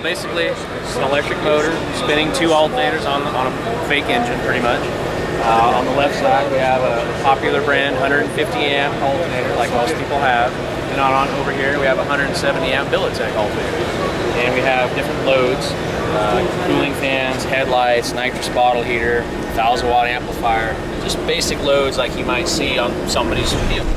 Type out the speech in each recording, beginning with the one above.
basically, it's an electric motor spinning 2 alternators on a fake engine, pretty much. On the left side, we have a popular brand 150 amp alternator, like most people have. And on over here, we have a 170 amp Billet alternator. And we have different loads, cooling fans, headlights, nitrous bottle heater, 1000 watt amplifier, just basic loads like you might see on somebody's vehicle.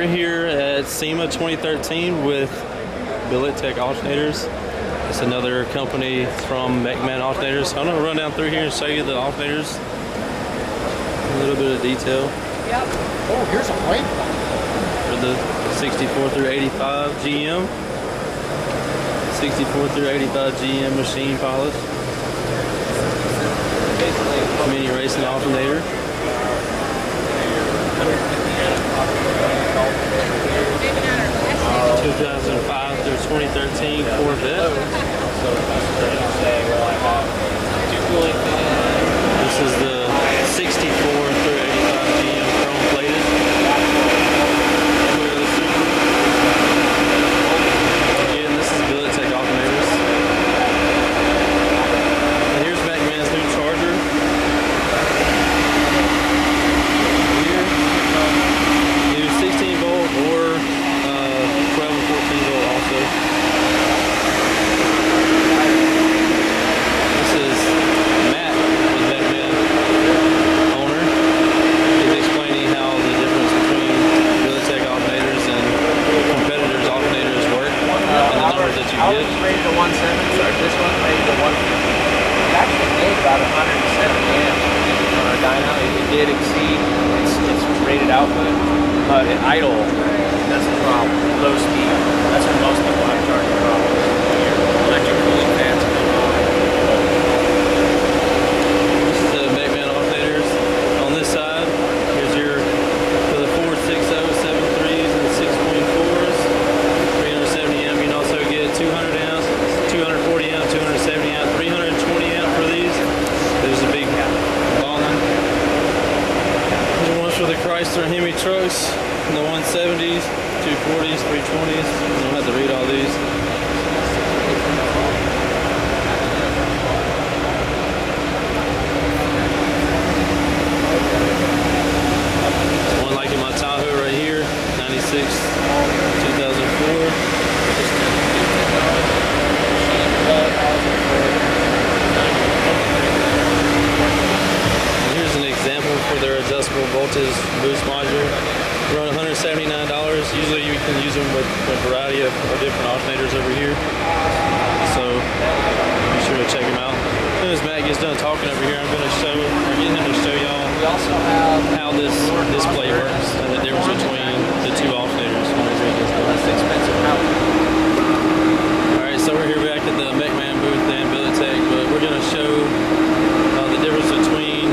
Here at Sema 2013 with Billet alternators. It's another company from Mechman alternators. I'm going to run down through here and show you the alternators. A little bit of detail. Yep. Oh, here's a white one. For the 64 through 85 GM. 64 through 85 GM machine polish. Mini racing alternator. 2005 through 2013 Corvette. This is the 64 through 85 GM chrome plated. Again, this is Billet alternators. And here's Mechman's new charger. Here, either 16 volt or 12 and 14 volt also. This is Matt with Mechman, owner. He's explaining how the difference between Billet alternators and competitors' alternators work and the numbers that you get. Ours rated to 170, sorry, this one's rated to 150. It actually made about 170 amps on our dyno. It did exceed its rated output, but at idle, that's the problem. Low speed. That's when most people have charging problems. Electric cooling fans come on. This is the Mechman alternators. On this side, here's your for the 460, 73s, and 6.4s. 370 amp. You can also get 200 amps, 240 amp, 270 amp, 320 amp for these. There's a big ballin'. There's ones for the Chrysler Hemi trucks, the 170s. 240s, 320s. You don't have to read all these. One like in my Tahoe right here, 96, 2004. And here's an example for their adjustable voltage boost module. Run $179. Usually you can use them with a variety of different alternators over here. So be sure to check them out. As soon as Matt gets done talking over here, I'm going to get him to show y'all how this display works and the difference between the 2 alternators. Alright, so we're here back at the Mechman booth and Billet, but we're going to show the difference between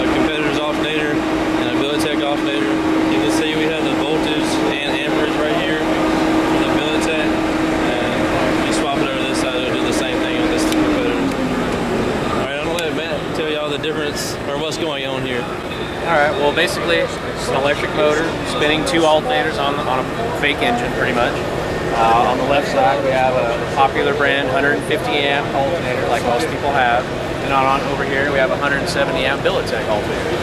a competitor's alternator and a Billet alternator. You can see we have the voltage and amperage right here for the Billet, and you swap it over this side, it'll do the same thing on this competitor. Alright, I'm going to let Matt tell y'all the difference, or what's going on here. Alright, well basically, it's an electric motor spinning 2 alternators on a fake engine, pretty much. On the left side, we have a popular brand 150 amp alternator, like most people have. And on over here, we have a 170 amp Billet alternator.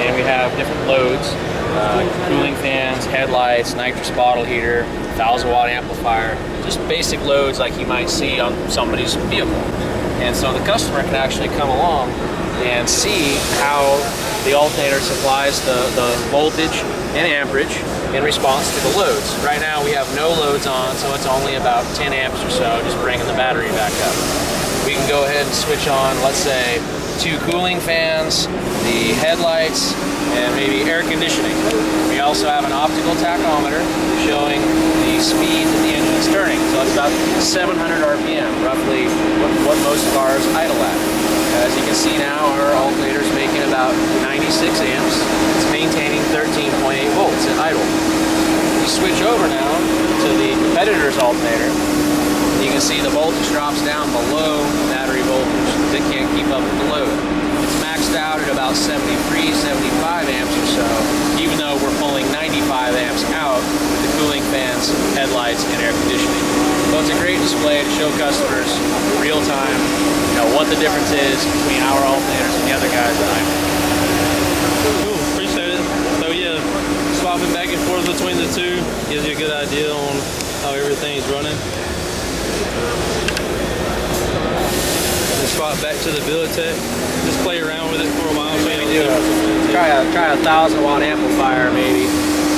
And we have different loads. Cooling fans, headlights, nitrous bottle heater, 1000 watt amplifier, just basic loads like you might see on somebody's vehicle. And so the customer can actually come along and see how the alternator supplies the voltage and amperage in response to the loads. Right now we have no loads on, so it's only about 10 amps or so, just bringing the battery back up. We can go ahead and switch on, let's say, 2 cooling fans, the headlights, and maybe air conditioning. We also have an optical tachometer showing the speed that the engine is turning. So it's about 700 RPM, roughly what most cars idle at. As you can see now, our alternator is making about 96 amps. It's maintaining 13.8 volts at idle. We switch over now to the competitor's alternator. You can see the voltage drops down below battery voltage. It can't keep up with the load. It's maxed out at about 73, 75 fans, headlights, and air conditioning. So it's a great display to show customers real time, what the difference is between our alternators and the other guys behind it. Cool, appreciate it. So yeah, swapping back and forth between the two gives you a good idea on how everything's running. Then swap back to the Billet. Just play around with it for a while. Try a 1,000 watt amplifier maybe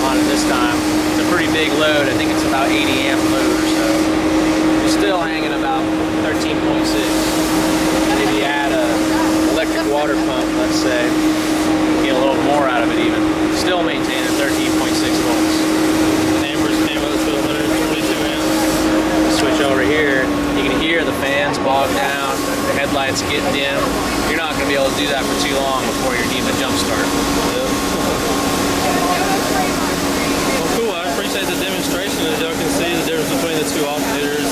on it this time. It's a pretty big load. I think it's about 80 amp load or so. You're still hanging about 13.6. Maybe add a electric water pump, let's say, get a little more out of it even. Still maintaining 13.6 volts. Amperes came up to 122 amps. Switch over here, you can hear the fans bog down, the headlights get dim. You're not going to be able to do that for too long before you're needing a jump start. Well, cool. I appreciate the demonstration. As y'all can see the difference between the two alternators.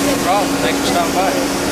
No problem. Thanks for stopping by.